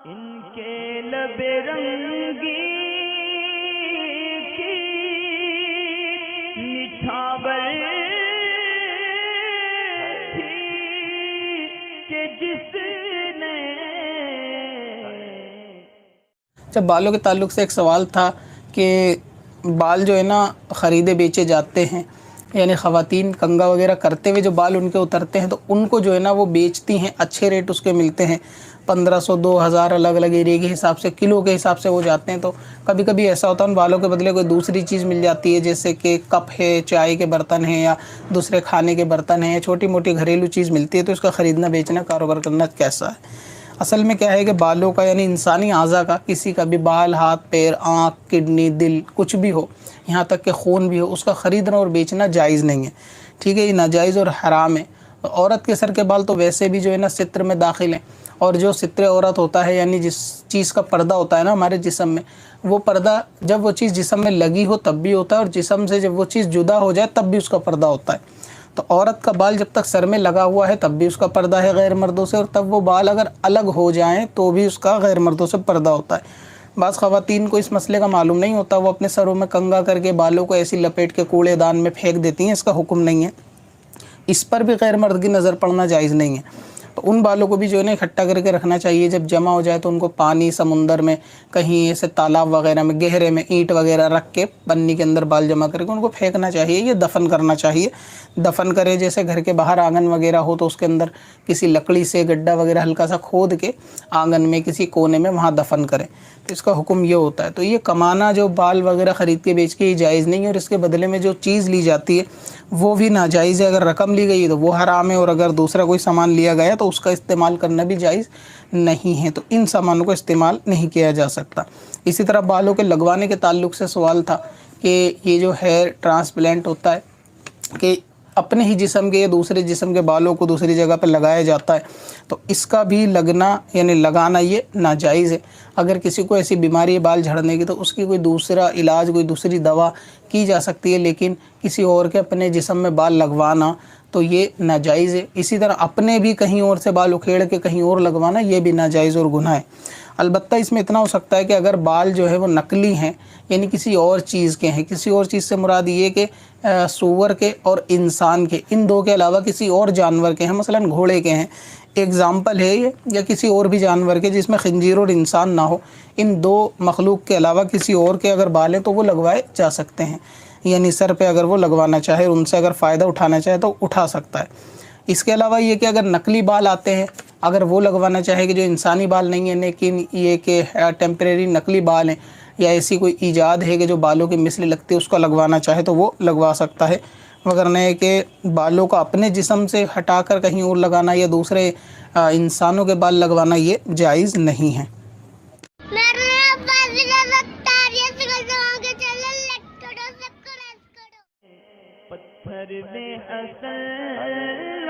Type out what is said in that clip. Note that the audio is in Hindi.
इनके लबे रंगी की निछावर थी कि जिसने। जब बालों के ताल्लुक से एक सवाल था कि बाल जो है ना ख़रीदे बेचे जाते हैं, यानी ख़वातीन कंघा वगैरह करते हुए जो बाल उनके उतरते हैं तो उनको जो है ना वो बेचती हैं, अच्छे रेट उसके मिलते हैं, 1500 2000 अलग अलग एरिया के हिसाब से, किलो के हिसाब से वो जाते हैं। तो कभी कभी ऐसा होता है उन बालों के बदले कोई दूसरी चीज़ मिल जाती है, जैसे कि कप है, चाय के बर्तन हैं, या दूसरे खाने के बर्तन हैं, छोटी मोटी घरेलू चीज़ मिलती है। तो इसका ख़रीदना बेचना कारोबार करना कैसा है? असल में क्या है कि बालों का यानी इंसानी आज़ा का, किसी का भी बाल, हाथ पैर, आँख, किडनी, दिल, कुछ भी हो, यहाँ तक कि खून भी हो, उसका ख़रीदना और बेचना जायज़ नहीं है। ठीक है, ये नाजायज़ और हराम है। औरत के सर के बाल तो वैसे भी जो है ना सित्र में दाखिल हैं, और जो सित्र औरत होता है यानी जिस चीज़ का पर्दा होता है ना हमारे जिस्म में, वो पर्दा जब वो चीज़ जिस्म में लगी हो तब भी होता है, और जिस्म से जब वो चीज़ जुदा हो जाए तब भी उसका पर्दा होता है। तो औरत का बाल जब तक सर में लगा हुआ है तब भी उसका पर्दा है गैर मर्दों से, और तब वो बाल अगर अलग हो जाएं तो भी उसका गैर मर्दों से पर्दा होता है। बाज़ ख़वातीन को इस मसले का मालूम नहीं होता, वो अपने सरों में कंघा करके बालों को ऐसी लपेट के कूड़ेदान में फेंक देती हैं। इसका हुक्म नहीं है, इस पर भी गैर मर्द की नज़र पड़ना जायज़ नहीं है। तो उन बालों को भी जो है ना इकट्ठा करके रखना चाहिए। जब जमा हो जाए तो उनको पानी, समुंदर में, कहीं ऐसे तालाब वगैरह में, गहरे में ईंट वगैरह रख के पन्नी के अंदर बाल जमा करके उनको फेंकना चाहिए, ये दफन करना चाहिए। दफन करें जैसे घर के बाहर आंगन वगैरह हो तो उसके अंदर किसी लकड़ी से गड्ढा वगैरह हल्का सा खोद के आंगन में किसी कोने में वहाँ दफन करें। तो इसका हुक्म ये होता है। तो ये कमाना, जो बाल वगैरह ख़रीद के बेच के, ये जायज़ नहीं है, और इसके बदले में जो चीज़ ली जाती है वो भी नाजायज़ है। अगर रकम ली गई है तो वो हराम है, और अगर दूसरा कोई सामान लिया गया तो उसका इस्तेमाल करना भी जायज़ नहीं है। तो इन सामानों को इस्तेमाल नहीं किया जा सकता। इसी तरह बालों के लगवाने के ताल्लुक़ से सवाल था कि ये जो हेयर ट्रांसप्लांट होता है कि अपने ही जिस्म के या दूसरे जिस्म के बालों को दूसरी जगह पर लगाया जाता है, तो इसका भी लगना यानी लगाना ये नाजायज़ है। अगर किसी को ऐसी बीमारी है बाल झड़ने की तो उसकी कोई दूसरा इलाज, कोई दूसरी दवा की जा सकती है, लेकिन किसी और के अपने जिस्म में बाल लगवाना तो ये नाजायज़ है। इसी तरह अपने भी कहीं और से बाल उखेड़ के कहीं और लगवाना ये भी नाजायज़ और गुनाह है। अलबत्ता इसमें इतना हो सकता है कि अगर बाल जो है वो नकली हैं, यानी किसी और चीज़ के हैं, किसी और चीज़ से मुराद ये कि सूअर के और इंसान के, इन दो के अलावा किसी और जानवर के हैं, मसलन घोड़े के हैं, एग्ज़ाम्पल है ये, या किसी और भी जानवर के जिसमें खंजीर और इंसान ना हो, इन दो मखलूक के अलावा किसी और के अगर बाल हैं तो वो लगवाए जा सकते हैं। यानी सर पे अगर वो लगवाना चाहे, उनसे अगर फ़ायदा उठाना चाहे तो उठा सकता है। इसके अलावा ये कि अगर नकली बाल आते हैं, अगर वो लगवाना चाहे कि जो इंसानी बाल नहीं है लेकिन ये कि टेम्परेरी नकली बाल हैं, या ऐसी कोई ईजाद है कि जो बालों की मिसल लगती है, उसको लगवाना चाहे तो वो लगवा सकता है। मगर नहीं कि बालों को अपने जिस्म से हटाकर कहीं और लगाना या दूसरे इंसानों के बाल लगवाना ये जायज़ नहीं है। पत्थर में असल